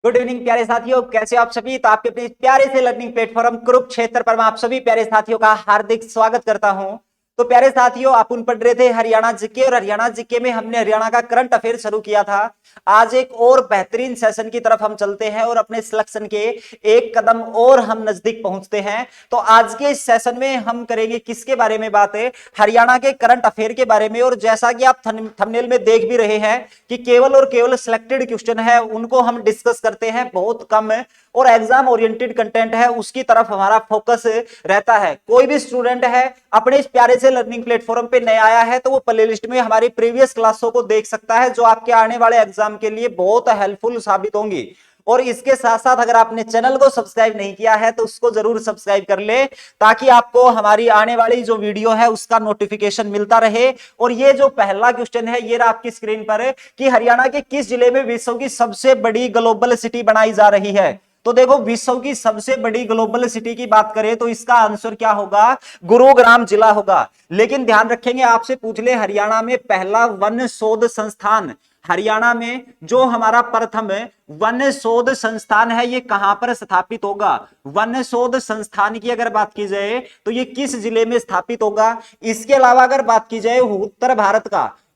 Good evening प्यारे साथियों, कैसे हो आप सभी। तो आपके अपने प्यारे से लर्निंग प्लेटफॉर्म कुरुक्षेत्र पर मैं आप सभी प्यारे साथियों का हार्दिक स्वागत करता हूं। तो प्यारे साथियों, अपन पढ़ रहे थे हरियाणा जीके और हरियाणा जीके में हमने हरियाणा का करंट अफेयर शुरू किया था। आज एक और बेहतरीन सेशन की तरफ हम चलते हैं और अपने सिलेक्शन के एक कदम और हम नजदीक पहुंचते हैं। तो आज के इस सेशन में हम करेंगे किसके बारे में बात है, हरियाणा के करंट अफेयर के बारे में। और जैसा कि आप थंबनेल में देख भी रहे हैं कि केवल और केवल सिलेक्टेड क्वेश्चन है, उनको हम डिस्कस करते हैं, बहुत कम है। और एग्जाम ओरिएंटेड कंटेंट है, उसकी तरफ हमारा फोकस रहता है। कोई भी स्टूडेंट है अपने इस प्यारे से लर्निंग प्लेटफॉर्म पे नया आया है तो वो प्ले लिस्ट में हमारी प्रीवियस क्लासों को देख सकता है, जो आपके आने वाले एग्जाम के लिए बहुत हेल्पफुल साबित होंगी। और इसके साथ साथ अगर आपने चैनल को सब्सक्राइब नहीं किया है तो उसको जरूर सब्सक्राइब कर ले, ताकि आपको हमारी आने वाली जो वीडियो है उसका नोटिफिकेशन मिलता रहे। और ये जो पहला क्वेश्चन है ये रहा आपकी स्क्रीन पर कि हरियाणा के किस जिले में विश्व की सबसे बड़ी ग्लोबल सिटी बनाई जा रही है। तो देखो, विश्व की सबसे बड़ी ग्लोबल सिटी की बात करें तो इसका आंसर क्या होगा, गुरुग्राम जिला होगा। लेकिन ध्यान रखेंगे, आपसे पूछ ले हरियाणा में पहला वन शोध संस्थान, हरियाणा में जो हमारा प्रथम वन शोध संस्थान है ये कहां पर स्थापित होगा। वन शोध संस्थान की अगर बात की जाए तो ये किस जिले में स्थापित होगा। इसके अलावा अगर बात की जाए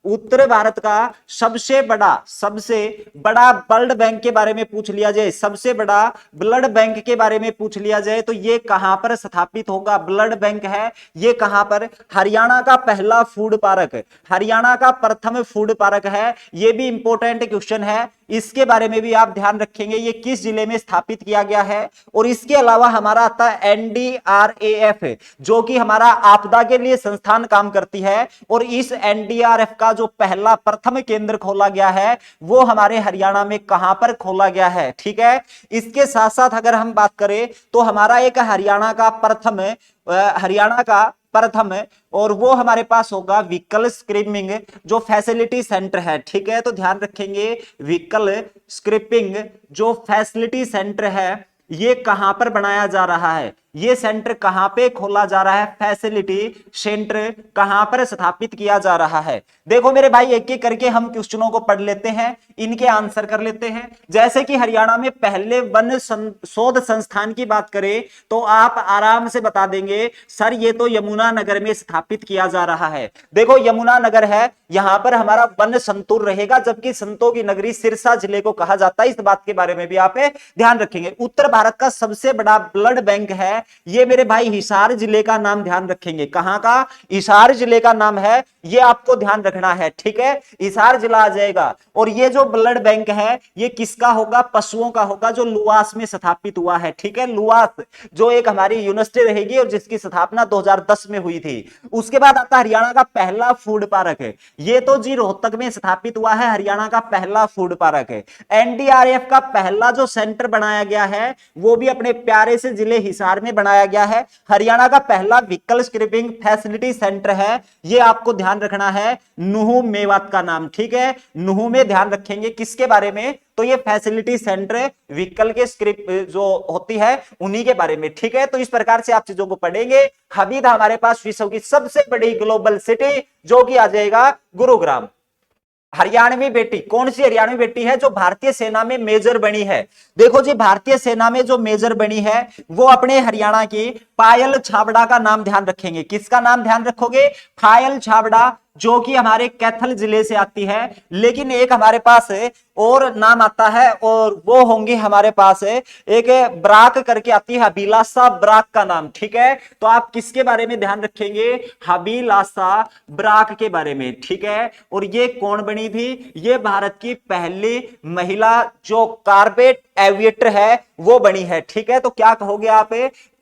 उत्तर भारत का सबसे बड़ा ब्लड बैंक के बारे में पूछ लिया जाए, सबसे बड़ा ब्लड बैंक के बारे में पूछ लिया जाए तो ये कहां पर स्थापित होगा। ब्लड बैंक है ये कहां पर, हरियाणा का पहला फूड पार्क, हरियाणा का प्रथम फूड पार्क है। ये भी इंपॉर्टेंट क्वेश्चन है, इसके बारे में भी आप ध्यान रखेंगे, ये किस जिले में स्थापित किया गया है। और इसके अलावा हमारा आता है एनडीआरएफ, जो कि हमारा आपदा के लिए संस्थान काम करती है। और इस एनडीआरएफ का जो पहला प्रथम केंद्र खोला गया है वो हमारे हरियाणा में कहां पर खोला गया है। ठीक है, इसके साथ साथ अगर हम बात करें तो हमारा एक हरियाणा का प्रथम और वो हमारे पास होगा व्हीकल स्क्रैपिंग जो फैसिलिटी सेंटर है। ठीक है, तो ध्यान रखेंगे, व्हीकल स्क्रैपिंग जो फैसिलिटी सेंटर है ये कहां पर बनाया जा रहा है, ये सेंटर कहां पे खोला जा रहा है, फैसिलिटी सेंटर कहां पर स्थापित किया जा रहा है। देखो मेरे भाई, एक एक करके हम क्वेश्चनों को पढ़ लेते हैं, इनके आंसर कर लेते हैं। जैसे कि हरियाणा में पहले वन शोध संस्थान की बात करें तो आप आराम से बता देंगे सर ये तो यमुनानगर में स्थापित किया जा रहा है। देखो यमुनानगर है, यहां पर हमारा वन संतूर रहेगा, जबकि संतों की नगरी सिरसा जिले को कहा जाता है। इस बात के बारे में भी आप ध्यान रखेंगे। उत्तर भारत का सबसे बड़ा ब्लड बैंक है ये मेरे भाई हिसार जिले का नाम ध्यान रखेंगे। कहां का, हिसार जिले का नाम है, ये आपको ध्यान रखना है। ठीक है, हिसार जिला आ जाएगा। और ये जो ब्लड बैंक है ये किसका होगा, पशुओं का होगा, जो लुवास में स्थापित हुआ है। ठीक है, लुवास जो एक हमारी यूनिवर्सिटी रहेगी और जिसकी स्थापना 2010 में हुई थी। उसके बाद आता हरियाणा का पहला फूड पार्क है, ये तो जी रोहतक में स्थापित हुआ है, हरियाणा का पहला फूड पार्क है। एनडीआरएफ का पहला जो सेंटर बनाया गया है वो भी अपने प्यारे से जिले हिसार में बनाया गया है। हरियाणा का पहला व्हीकल स्क्रैपिंग फैसिलिटी सेंटर है, ये आपको ध्यान रखना है, नुहू मेवात का नाम। ठीक है, नुहू में ध्यान रखेंगे किसके बारे में, तो ये फैसिलिटी सेंटर व्हीकल के स्क्रिप्ट जो होती है उन्हीं के बारे में। ठीक है, तो इस प्रकार से आप चीजों को पढ़ेंगे। अभी था हमारे पास विश्व की सबसे बड़ी ग्लोबल सिटी जो कि आ जाएगा गुरुग्राम। हरियाणवी बेटी, कौन सी हरियाणवी बेटी है जो भारतीय सेना में मेजर बनी है। देखो जी, भारतीय सेना में जो मेजर बनी है वो अपने हरियाणा की पायल छाबड़ा का नाम ध्यान रखेंगे। किसका नाम ध्यान रखोगे, पायल छाबड़ा, जो कि हमारे कैथल जिले से आती है। लेकिन एक हमारे पास और नाम आता है और वो होंगे हमारे पास एक ब्राक करके आती है, हबीलासा ब्राक का नाम। ठीक है, तो आप किसके बारे में ध्यान रखेंगे, हबीलासा ब्राक के बारे में। ठीक है, और ये कौन बनी थी, ये भारत की पहली महिला जो कार्बेट एविएटर है वो बनी है। ठीक है, तो क्या कहोगे आप,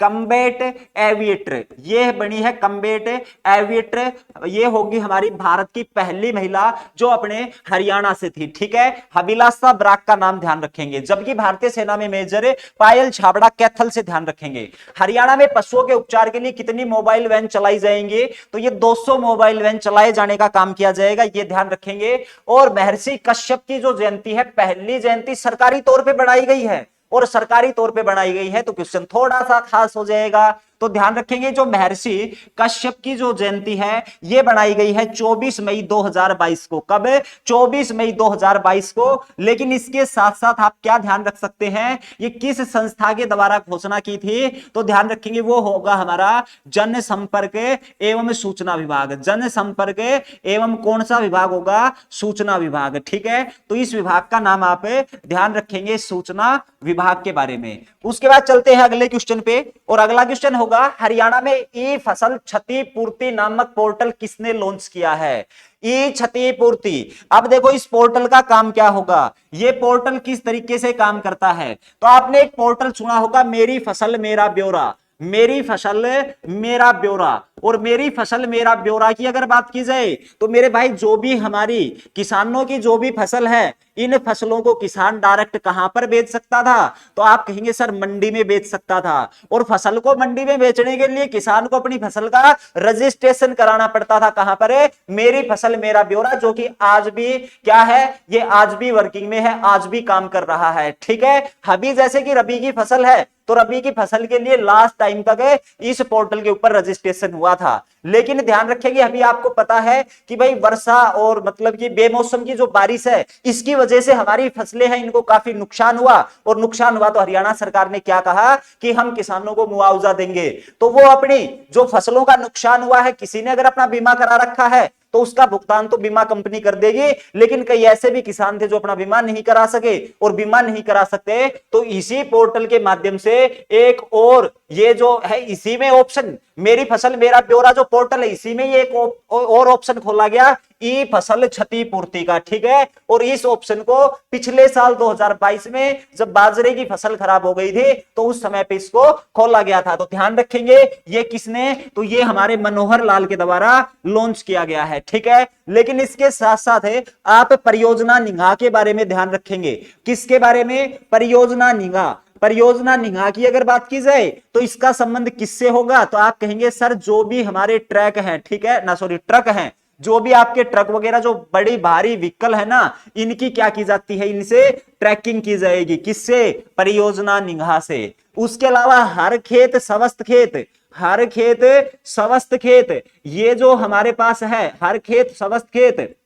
कम्बेट एविएटर, ये बनी है कम्बेट एविएटर, ये होगी हमारी भारत की पहली महिला जो अपने हरियाणा से थी। ठीक है, हबीलासा ब्राक का नाम ध्यान रखेंगे। जबकि भारतीय सेना में मेजर पायल छाबड़ा कैथल से ध्यान रखेंगे। हरियाणा में पशुओं के उपचार के लिए कितनी मोबाइल वैन चलाई जाएंगे, तो ये 200 मोबाइल वैन चलाए जाने का काम किया जाएगा, ये ध्यान रखेंगे। और महर्षि कश्यप की जो जयंती है, पहली जयंती सरकारी तौर पर बनाई गई है और सरकारी तौर पे बनाई गई है, तो क्वेश्चन थोड़ा सा खास हो जाएगा। तो ध्यान रखेंगे जो महर्षि कश्यप की जो जयंती है ये बनाई गई है 24 मई 2022 को। कब? 24 मई 2022 को। लेकिन इसके साथ साथ आप क्या ध्यान रख सकते हैं, ये किस संस्था के द्वारा घोषणा की थी, तो ध्यान रखेंगे वो होगा हमारा जनसंपर्क एवं सूचना विभाग। जनसंपर्क एवं कौन सा विभाग होगा? सूचना विभाग। ठीक है, तो इस विभाग का नाम आप ध्यान रखेंगे सूचना विभाग के बारे में। उसके बाद चलते हैं अगले क्वेश्चन पे, और अगला क्वेश्चन होगा हरियाणा में ई फसल क्षतिपूर्ति नामक पोर्टल किसने लॉन्च किया है? ई क्षतिपूर्ति। अब देखो इस पोर्टल का काम क्या होगा, ये पोर्टल किस तरीके से काम करता है। तो आपने एक पोर्टल सुना होगा मेरी फसल मेरा ब्यौरा। मेरी फसल मेरा ब्यौरा, और मेरी फसल मेरा ब्यौरा की अगर बात की जाए तो मेरे भाई जो भी हमारी किसानों की जो भी फसल है, इन फसलों को किसान डायरेक्ट कहां पर बेच सकता था? तो आप कहेंगे सर मंडी में बेच सकता था। और फसल को मंडी में बेचने के लिए किसान को अपनी फसल का रजिस्ट्रेशन कराना पड़ता था। कहां पर? मेरी फसल मेरा ब्यौरा, जो कि आज भी क्या है, ये आज भी वर्किंग में है, आज भी काम कर रहा है। ठीक है, अभी जैसे कि रबी की फसल है तो रबी की फसल के लिए लास्ट टाइम तक इस पोर्टल के ऊपर रजिस्ट्रेशन हुआ था। लेकिन ध्यान रखेंगे अभी आपको पता है कि भाई वर्षा और मतलब कि बेमौसम की जो बारिश है इसकी वजह से हमारी फसलें हैं इनको काफी नुकसान हुआ, और नुकसान हुआ तो हरियाणा सरकार ने क्या कहा कि हम किसानों को मुआवजा देंगे। तो वो अपनी जो फसलों का नुकसान हुआ है, किसी ने अगर अपना बीमा करा रखा है तो उसका भुगतान तो बीमा कंपनी कर देगी। लेकिन कई ऐसे भी किसान थे जो अपना बीमा नहीं करा सके, और बीमा नहीं करा सकते तो इसी पोर्टल के माध्यम से एक और ये जो है इसी में ऑप्शन मेरी फसल मेरा ब्यौरा जो पोर्टल है इसी में ये एक और ऑप्शन खोला गया ई फसल क्षतिपूर्ति का। ठीक है, और इस ऑप्शन को पिछले साल 2022 में जब बाजरे की फसल खराब हो गई थी तो उस समय पे इसको खोला गया था। तो ध्यान रखेंगे ये किसने, तो ये हमारे मनोहर लाल के द्वारा लॉन्च किया गया है। ठीक है, लेकिन इसके साथ साथ है आप परियोजना निगाह के बारे में ध्यान रखेंगे। किसके बारे में? परियोजना निगाह। परियोजना निगाह की अगर बात की जाए तो इसका संबंध किससे होगा? तो आप कहेंगे सर जो भी हमारे ट्रक हैं, ठीक है ना, सॉरी ट्रक हैं, जो भी आपके ट्रक वगैरह जो बड़ी भारी व्हीकल है ना, इनकी क्या की जाती है, इनसे ट्रैकिंग की जाएगी। किससे? परियोजना निगाह से। उसके अलावा हर खेत स्वस्थ खेत, हर खेत स्वस्थ खेत, ये जो हमारे पास है हर खेत स्वस्थ खेत,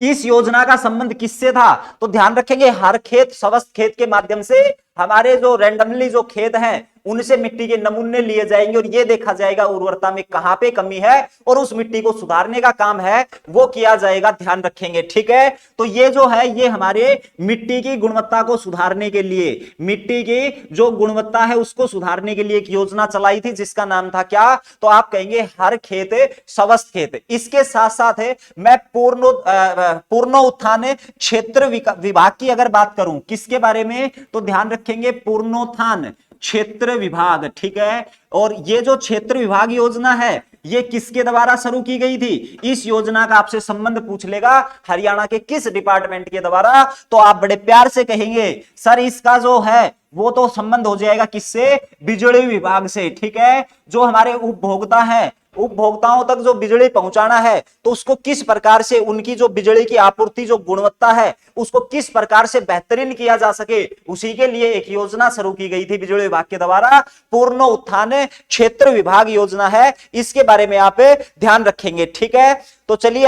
इस योजना का संबंध किससे था? तो ध्यान रखेंगे हर खेत स्वस्थ खेत के माध्यम से हमारे जो रैंडमली जो खेत हैं उनसे मिट्टी के नमूने लिए जाएंगे और ये देखा जाएगा उर्वरता में कहां पे कमी है और उस मिट्टी को सुधारने का काम है वो किया जाएगा। ध्यान रखेंगे। ठीक है, तो ये जो है ये हमारे मिट्टी की गुणवत्ता को सुधारने के लिए, मिट्टी की जो गुणवत्ता है उसको सुधारने के लिए एक योजना चलाई थी जिसका नाम था क्या? तो आप कहेंगे हर खेत स्वस्थ खेत। इसके साथ साथ है मैं पूर्ण उत्थान क्षेत्र विभाग की अगर बात करूं, किसके बारे में? तो ध्यान रखेंगे पूर्णोत्थान क्षेत्र विभाग। ठीक है, और ये जो क्षेत्र विभाग योजना है ये किसके द्वारा शुरू की गई थी? इस योजना का आपसे संबंध पूछ लेगा हरियाणा के किस डिपार्टमेंट के द्वारा, तो आप बड़े प्यार से कहेंगे सर इसका जो है वो तो संबंध हो जाएगा किससे? बिजली विभाग से। ठीक है, जो हमारे उपभोक्ता हैं, उपभोक्ताओं तक जो बिजली पहुंचाना है तो उसको किस प्रकार से उनकी जो बिजली की आपूर्ति जो गुणवत्ता है उसको किस प्रकार से बेहतरीन किया जा सके, उसी के लिए एक योजना शुरू की गई थी बिजली विभाग के द्वारा, पूर्ण उत्थान क्षेत्र विभाग योजना है। इसके बारे में आप ध्यान रखेंगे। ठीक है, तो चलिए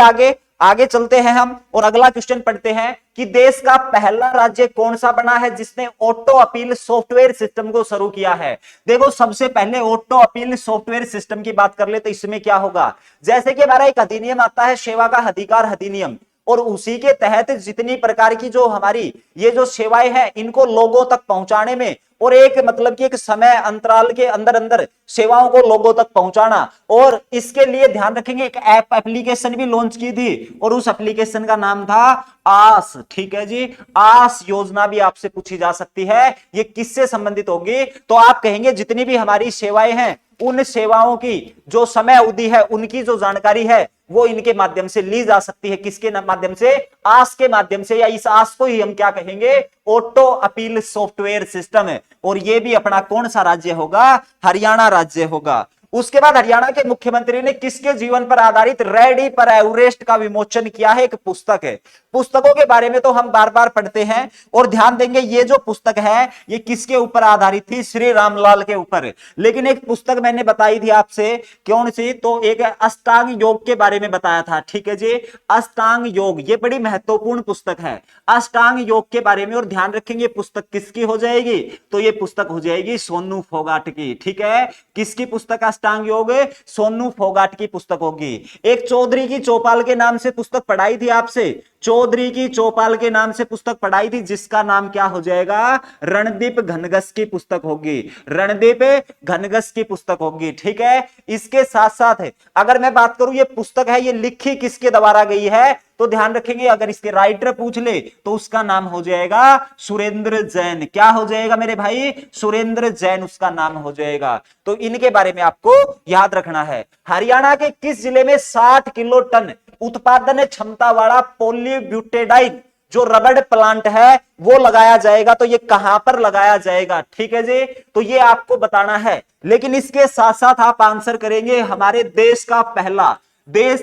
आगे चलते हैं हम और अगला क्वेश्चन पढ़ते हैं कि देश का पहला राज्य कौन सा बना है जिसने ऑटो अपील सॉफ्टवेयर सिस्टम को शुरू किया है? देखो सबसे पहले ऑटो अपील सॉफ्टवेयर सिस्टम की बात कर ले तो इसमें क्या होगा, जैसे कि हमारा एक अधिनियम आता है सेवा का अधिकार अधिनियम, और उसी के तहत जितनी प्रकार की जो हमारी ये जो सेवाएं हैं इनको लोगों तक पहुंचाने में और एक मतलब कि एक समय अंतराल के अंदर अंदर सेवाओं को लोगों तक पहुंचाना, और इसके लिए ध्यान रखेंगे एक ऐप एप्लीकेशन भी लॉन्च की थी और उस एप्लीकेशन का नाम था आस। ठीक है जी, आस योजना भी आपसे पूछी जा सकती है। ये किससे संबंधित होगी? तो आप कहेंगे जितनी भी हमारी सेवाएं हैं उन सेवाओं की जो समय अवधि है उनकी जो जानकारी है वो इनके माध्यम से ली जा सकती है। किसके माध्यम से? आस के माध्यम से, या इस आस को ही हम क्या कहेंगे? ऑटो अपील सॉफ्टवेयर सिस्टम है। और ये भी अपना कौन सा राज्य होगा? हरियाणा राज्य होगा। उसके बाद हरियाणा के मुख्यमंत्री ने किसके जीवन पर आधारित रेडी पर एवरेस्ट का विमोचन किया है? एक पुस्तक है। पुस्तकों के बारे में तो हम बार बार पढ़ते हैं और ध्यान देंगे ये जो पुस्तक है ये किसके ऊपर आधारित थी? श्री रामलाल के ऊपर। लेकिन एक पुस्तक मैंने बताई थी आपसे, कौन सी? तो एक अष्टांग योग के बारे में बताया था, ठीक है जी, अष्टांग योग। ये बड़ी महत्वपूर्ण पुस्तक है अष्टांग योग के बारे में। और ध्यान रखेंगे पुस्तक किसकी हो जाएगी? तो ये पुस्तक हो जाएगी सोनू फोगाट की, ठीक है। किसकी पुस्तक? अष्टांग योग, सोनू फोगाट की पुस्तक होगी। एक चौधरी की चौपाल के नाम से पुस्तक पढ़ाई थी आपसे, चौधरी की चौपाल के नाम से पुस्तक पढ़ाई थी, जिसका नाम क्या हो जाएगा? रणदीप घनघस की पुस्तक होगी, रणदीप घनघस की पुस्तक होगी, ठीक है। इसके साथ साथ अगर मैं बात करूं ये पुस्तक है ये लिखी किसके द्वारा गई है? तो ध्यान रखेंगे अगर इसके राइटर पूछ ले तो उसका नाम हो जाएगा सुरेंद्र जैन। क्या हो जाएगा मेरे भाई? सुरेंद्र जैन उसका नाम हो जाएगा। तो इनके बारे में आपको याद रखना है। हरियाणा के किस जिले में 60 किलो टन उत्पादन क्षमता वाला पॉलीब्यूटेडाइन जो रबड़ प्लांट है वो लगाया जाएगा? तो ये कहां पर लगाया जाएगा? ठीक है जी, तो ये आपको बताना है। लेकिन इसके साथ साथ आप आंसर करेंगे हमारे देश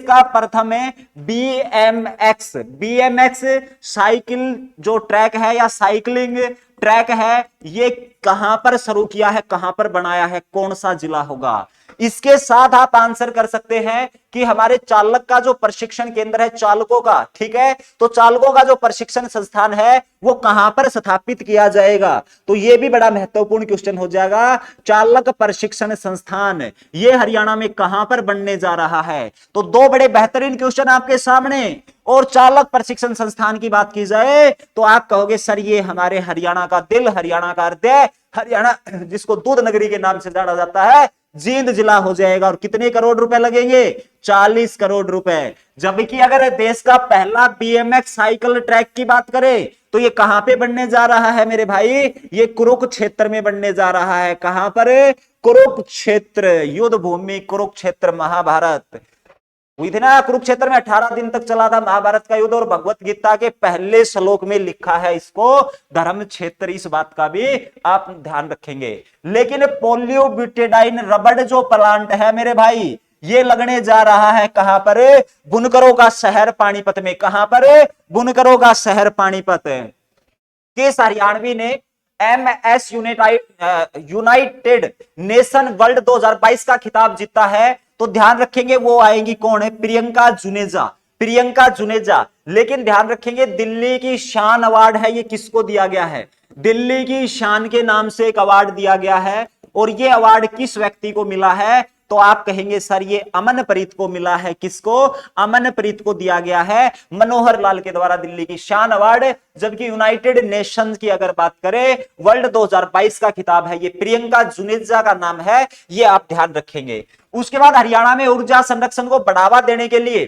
का प्रथम है बीएमएक्स। बीएमएक्स साइकिल जो ट्रैक है या साइकिलिंग ट्रैक है ये कहां पर शुरू किया है, कहां पर बनाया है, कौन सा जिला होगा? इसके साथ आप आंसर कर सकते हैं कि हमारे चालक का जो प्रशिक्षण केंद्र है चालकों का, ठीक है, तो चालकों का जो प्रशिक्षण संस्थान है वो कहां पर स्थापित किया जाएगा? तो ये भी बड़ा महत्वपूर्ण क्वेश्चन हो जाएगा। चालक प्रशिक्षण संस्थान ये हरियाणा में कहां पर बनने जा रहा है? तो दो बड़े बेहतरीन क्वेश्चन आपके सामने। और चालक प्रशिक्षण संस्थान की बात की जाए तो आप कहोगे सर ये हमारे हरियाणा का दिल, हरियाणा का हृदय, हरियाणा जिसको दूध नगरी के नाम से जाना जाता है, जींद जिला हो जाएगा। और कितने करोड़ रुपए लगेंगे? 40 करोड़ रुपए। जबकि अगर देश का पहला बीएमएक्स साइकिल ट्रैक की बात करें तो ये कहां पे बनने जा रहा है मेरे भाई? ये कुरुक्षेत्र में बनने जा रहा है। कहां पर? कुरुक्षेत्र, युद्ध भूमि कुरुक्षेत्र, महाभारत हुई थी ना कुरुक्षेत्र में, 18 दिन तक चला था महाभारत का युद्ध। और भगवत गीता के पहले श्लोक में लिखा है इसको धर्म क्षेत्र, इस बात का भी आप ध्यान रखेंगे। लेकिन पॉलीब्यूटेडाइन रबड़ जो प्लांट है मेरे भाई ये लगने जा रहा है कहां पर? बुनकरों का शहर पानीपत में। कहां पर? बुनकरों का शहर पानीपत। किस हरियाणवी ने एमएस यूनाइटेड नेशन वर्ल्ड 2022 का खिताब जीता है? तो ध्यान रखेंगे वो आएंगी कौन है? प्रियंका जुनेजा, प्रियंका जुनेजा। लेकिन ध्यान रखेंगे दिल्ली की शान अवार्ड है ये किसको दिया गया है? दिल्ली की शान के नाम से एक अवार्ड दिया गया है। और ये अवार्ड किस व्यक्ति को मिला है? तो आप कहेंगे सर ये अमनप्रीत को मिला है। किसको? अमनप्रीत को दिया गया है मनोहर लाल के द्वारा दिल्ली की शान अवार्ड। जबकि यूनाइटेड नेशंस की अगर बात करें वर्ल्ड 2022 का खिताब है ये प्रियंका जुनेजा का नाम है, ये आप ध्यान रखेंगे। उसके बाद हरियाणा में ऊर्जा संरक्षण को बढ़ावा देने के लिए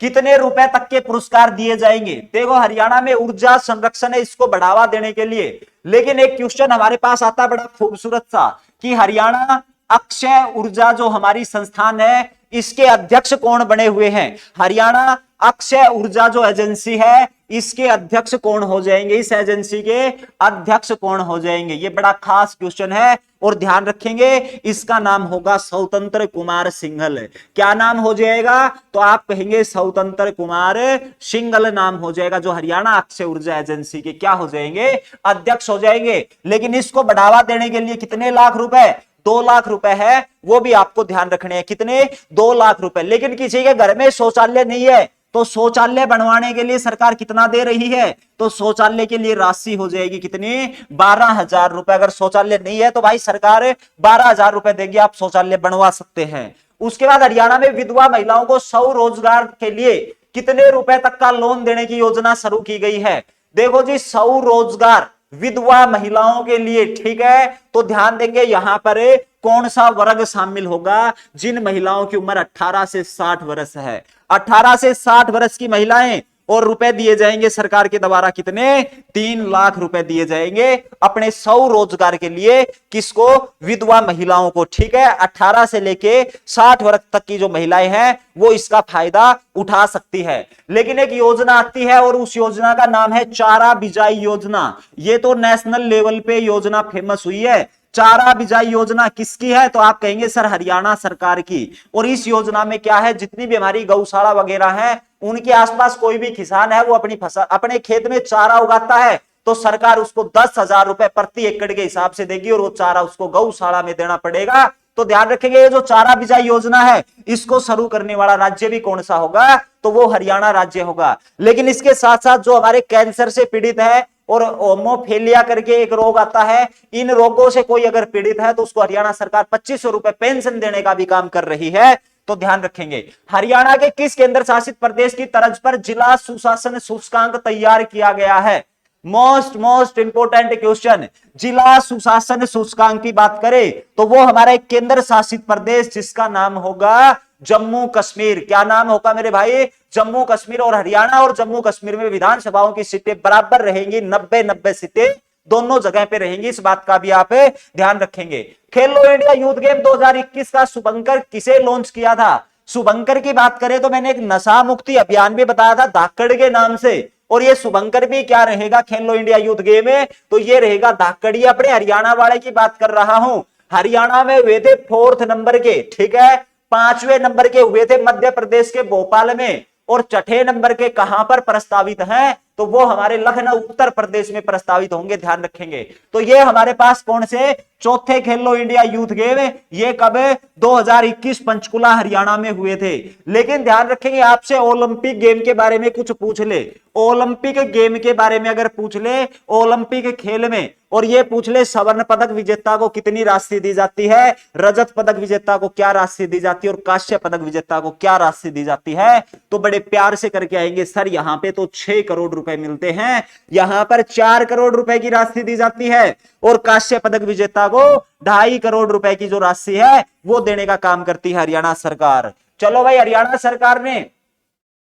कितने रुपए तक के पुरस्कार दिए जाएंगे? देखो हरियाणा में ऊर्जा संरक्षण है इसको बढ़ावा देने के लिए। लेकिन एक क्वेश्चन हमारे पास आता बड़ा खूबसूरत सा कि हरियाणा अक्षय ऊर्जा जो हमारी संस्थान है इसके अध्यक्ष कौन बने हुए हैं? हरियाणा अक्षय ऊर्जा जो एजेंसी है इसके अध्यक्ष कौन हो जाएंगे? इस एजेंसी के अध्यक्ष कौन हो जाएंगे? ये बड़ा खास क्वेश्चन है और ध्यान रखेंगे इसका नाम होगा स्वतंत्र कुमार सिंघल। क्या नाम हो जाएगा? तो आप कहेंगे स्वतंत्र कुमार सिंघल नाम हो जाएगा, जो हरियाणा अक्षय ऊर्जा एजेंसी के क्या हो जाएंगे? अध्यक्ष हो जाएंगे। लेकिन इसको बढ़ावा देने के लिए कितने लाख रुपए? 2 लाख रुपए है, वो भी आपको ध्यान रखने हैं। कितने? 2 लाख रुपए। लेकिन किसी के घर में शौचालय नहीं है तो शौचालय बनवाने के लिए सरकार कितना दे रही है? तो शौचालय के लिए राशि हो जाएगी कितनी? 12,000 रुपए। अगर शौचालय नहीं है तो भाई सरकार 12,000 रुपए देगी, आप शौचालय बनवा सकते हैं। उसके बाद हरियाणा में विधवा महिलाओं को स्वरोजगार के लिए कितने रुपए तक का लोन देने की योजना शुरू की गई है? देखो जी स्वरोजगार विधवा महिलाओं के लिए, ठीक है, तो ध्यान देंगे यहां पर कौन सा वर्ग शामिल होगा? जिन महिलाओं की उम्र 18 से 60 वर्ष है। 18 से 60 वर्ष की महिलाएं, और रुपए दिए जाएंगे सरकार के द्वारा कितने? 3 लाख रुपए दिए जाएंगे अपने स्वरोजगार के लिए। किसको? विधवा महिलाओं को, ठीक है। 18 से लेके 60 वर्ष तक की जो महिलाएं हैं वो इसका फायदा उठा सकती है। लेकिन एक योजना आती है और उस योजना का नाम है चारा बिजाई योजना। ये तो नेशनल लेवल पे योजना फेमस हुई है। चारा बिजाई योजना किसकी है? तो आप कहेंगे सर हरियाणा सरकार की। और इस योजना में क्या है, जितनी भी हमारी गौशाला वगैरह है, उनके आसपास कोई भी किसान है वो अपनी फसल अपने खेत में चारा उगाता है, तो सरकार उसको 10,000 रुपए प्रति एकड़ के हिसाब से देगी और वो चारा उसको गौशाला में देना पड़ेगा। तो ध्यान रखेंगे, ये जो चारा बिजाई योजना है इसको शुरू करने वाला राज्य भी कौन सा होगा? तो वो हरियाणा राज्य होगा। लेकिन इसके साथ साथ जो हमारे कैंसर से पीड़ित है और होमोफेलिया करके एक रोग आता है, इन रोगों से कोई अगर पीड़ित है तो उसको हरियाणा सरकार 2500 रुपए पेंशन देने का भी काम कर रही है। तो ध्यान रखेंगे, हरियाणा के किस केंद्र शासित प्रदेश की तर्ज पर जिला सुशासन सूचकांक तैयार किया गया है? मोस्ट इंपोर्टेंट क्वेश्चन, जिला सुशासन सूचकांक की बात करें तो वो हमारा एक केंद्र शासित प्रदेश जिसका नाम होगा जम्मू कश्मीर। क्या नाम होगा मेरे भाई? जम्मू कश्मीर। और हरियाणा और जम्मू कश्मीर में विधानसभाओं की सीटें बराबर रहेंगी, 90-90 सीटें दोनों जगह पे रहेंगी, इस बात का भी आप ध्यान रखेंगे। खेलो इंडिया यूथ गेम 2021 का शुभंकर किसे लॉन्च किया था? शुभंकर की बात करें तो मैंने एक नशा मुक्ति अभियान भी बताया था धाकड़ के नाम से, और ये शुभंकर भी क्या रहेगा खेलो इंडिया यूथ गेम में? तो ये रहेगा धाकड़। ये अपने हरियाणा वाले की बात कर रहा हूं। हरियाणा में हुए थे 4th नंबर के, ठीक है, 5वें नंबर के हुए थे मध्य प्रदेश के भोपाल में, और 6ठे नंबर के कहां पर प्रस्तावित हैं? तो वो हमारे लखनऊ उत्तर प्रदेश में प्रस्तावित होंगे, ध्यान रखेंगे। तो ये हमारे पास कौन से चौथे खेलो इंडिया यूथ गेम, ये कब? 2021 पंचकुला हरियाणा में हुए थे। लेकिन ध्यान रखेंगे, आपसे ओलंपिक गेम के बारे में कुछ पूछ ले, ओलंपिक गेम के बारे में अगर पूछ ले, ओलंपिक खेल में, और ये पूछ ले स्वर्ण पदक विजेता को कितनी राशि दी जाती है, रजत पदक विजेता को क्या राशि दी जाती है, और कांस्य पदक विजेता को क्या राशि दी जाती है, तो बड़े प्यार से करके आएंगे सर यहां पे तो 6 करोड़ रुपए मिलते हैं, यहां पर 4 करोड़ रुपए की राशि दी जाती है, और कांस्य पदक विजेता को 2.5 करोड़ रुपए की जो राशि है वो देने का काम करती है हरियाणा सरकार। चलो भाई, हरियाणा सरकार ने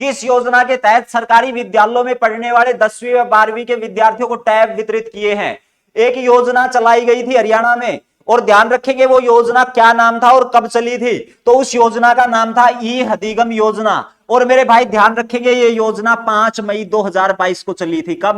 किस योजना के तहत सरकारी विद्यालयों में पढ़ने वाले 10वीं व 12वीं के विद्यार्थियों को टैब वितरित किए हैं? एक योजना चलाई गई थी हरियाणा में, और ध्यान रखेंगे वो योजना क्या नाम था और कब चली थी? तो उस योजना का नाम था ई हदीगम योजना। और मेरे भाई ध्यान रखेंगे, ये योजना 5 मई 2022 को चली थी। कब?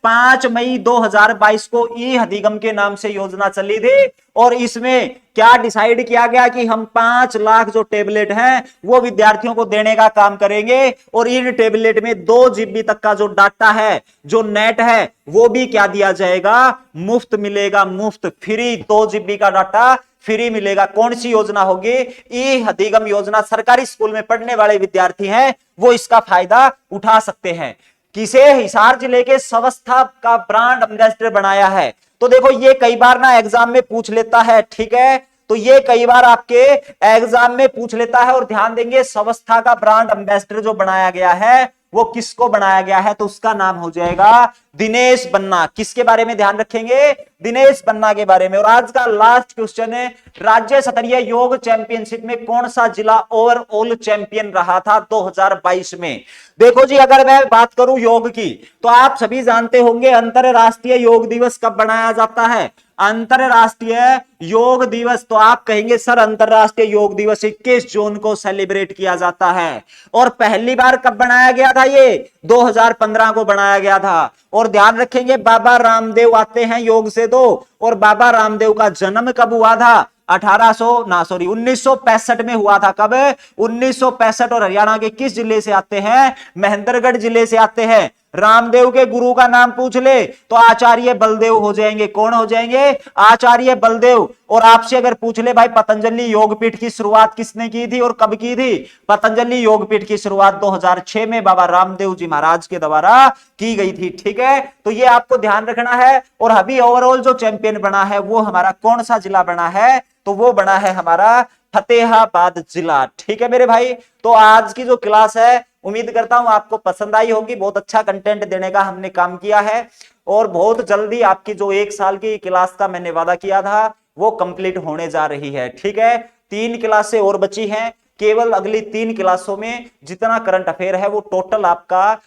5 मई 2022 को ई हदीगम के नाम से योजना चली थी। और इसमें क्या डिसाइड किया गया कि हम 5 लाख जो टेबलेट हैं वो विद्यार्थियों को देने का काम करेंगे, और इन टेबलेट में 2 GB तक का जो डाटा है, जो नेट है, वो भी क्या दिया जाएगा? मुफ्त मिलेगा, मुफ्त, फ्री। 2 GB का डाटा फ्री मिलेगा। कौन सी योजना होगी? ई हदीगम योजना। सरकारी स्कूल में पढ़ने वाले विद्यार्थी हैं वो इसका फायदा उठा सकते हैं। किसे हिसार जिले के स्वावस्था का ब्रांड एम्बेसडर बनाया है? तो देखो ये कई बार ना एग्जाम में पूछ लेता है, ठीक है, तो ये कई बार आपके एग्जाम में पूछ लेता है। और ध्यान देंगे, स्वावस्था का ब्रांड एम्बेसडर जो बनाया गया है वो किसको बनाया गया है? तो उसका नाम हो जाएगा दिनेश बन्ना। किसके बारे में ध्यान रखेंगे? दिनेश बन्ना के बारे में। और आज का लास्ट क्वेश्चन है, राज्य स्तरीय योग चैंपियनशिप में कौन सा जिला ओवरऑल चैंपियन रहा था 2022 में? देखो जी, अगर मैं बात करूं योग की, तो आप सभी जानते होंगे अंतरराष्ट्रीय योग दिवस कब बनाया जाता है? अंतरराष्ट्रीय योग दिवस, तो आप कहेंगे सर अंतरराष्ट्रीय योग दिवस 21 जून को सेलिब्रेट किया जाता है। और पहली बार कब बनाया गया था? ये 2015 को बनाया गया था। और ध्यान रखेंगे, बाबा रामदेव आते हैं योग से दो, और बाबा रामदेव का जन्म कब हुआ था? 1965 में हुआ था। कब? 1965। और हरियाणा के किस जिले से आते हैं? महेंद्रगढ़ जिले से आते हैं। रामदेव के गुरु का नाम पूछ ले तो आचार्य बलदेव हो जाएंगे। कौन हो जाएंगे? आचार्य बलदेव। और आपसे अगर पूछ ले भाई पतंजलि योगपीठ की शुरुआत किसने की थी और कब की थी? पतंजलि योगपीठ की शुरुआत 2006 में बाबा रामदेव जी महाराज के द्वारा की गई थी। ठीक है, तो ये आपको ध्यान रखना है। और अभी ओवरऑल जो चैंपियन बना है वो हमारा कौन सा जिला बना है? तो वो बना है हमारा फतेहाबाद जिला। ठीक है मेरे भाई, तो आज की जो क्लास है उम्मीद करता हूं आपको पसंद आई होगी। बहुत अच्छा कंटेंट देने का हमने काम किया है, और बहुत जल्दी आपकी जो 1 साल की क्लास का मैंने वादा किया था वो कंप्लीट होने जा रही है। ठीक है, 3 क्लासें और बची हैं। केवल अगली 3 क्लासों में जितना करंट अफेयर है वो टोटल आपका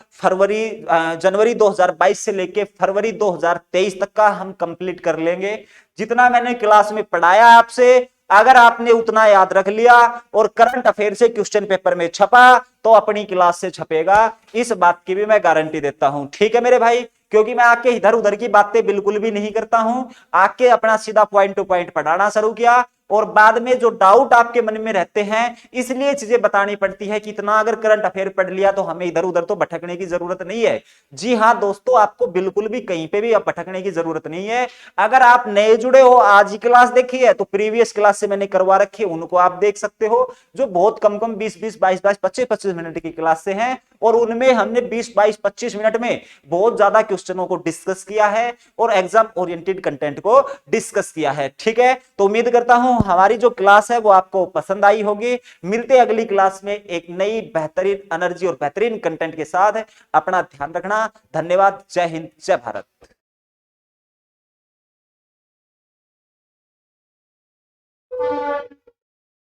जनवरी 2022 से लेके फरवरी 2023 तक का हम कंप्लीट कर लेंगे। जितना मैंने क्लास में पढ़ाया आपसे, अगर आपने उतना याद रख लिया और करंट अफेयर से क्वेश्चन पेपर में छपा तो अपनी क्लास से छपेगा, इस बात की भी मैं गारंटी देता हूं। ठीक है मेरे भाई, क्योंकि मैं आके इधर उधर की बातें बिल्कुल भी नहीं करता हूं, आके अपना सीधा पॉइंट टू पॉइंट पढ़ाना शुरू किया, और बाद में जो डाउट आपके मन में रहते हैं इसलिए चीजें बतानी पड़ती है कि इतना अगर करंट अफेयर पढ़ लिया तो हमें इधर उधर तो भटकने की जरूरत नहीं है। जी हां दोस्तों, आपको बिल्कुल भी कहीं पे भी अब भटकने की जरूरत नहीं है। अगर आप नए जुड़े हो, आज ही क्लास देखी है तो प्रीवियस क्लास से मैंने करवा रखी है, उनको आप देख सकते हो, जो बहुत कम कम 20-20, 22-22, 25-25 मिनट की क्लास से हैं, और उनमें हमने 20-22-25 मिनट में बहुत ज्यादा क्वेश्चनों को डिस्कस किया है और एग्जाम ओरिएंटेड कंटेंट को डिस्कस किया है। ठीक है, तो उम्मीद करता हूं हमारी जो क्लास है वो आपको पसंद आई होगी। मिलते अगली क्लास में एक नई बेहतरीन एनर्जी और बेहतरीन कंटेंट के साथ। अपना ध्यान रखना। धन्यवाद। जय हिंद, जय भारत।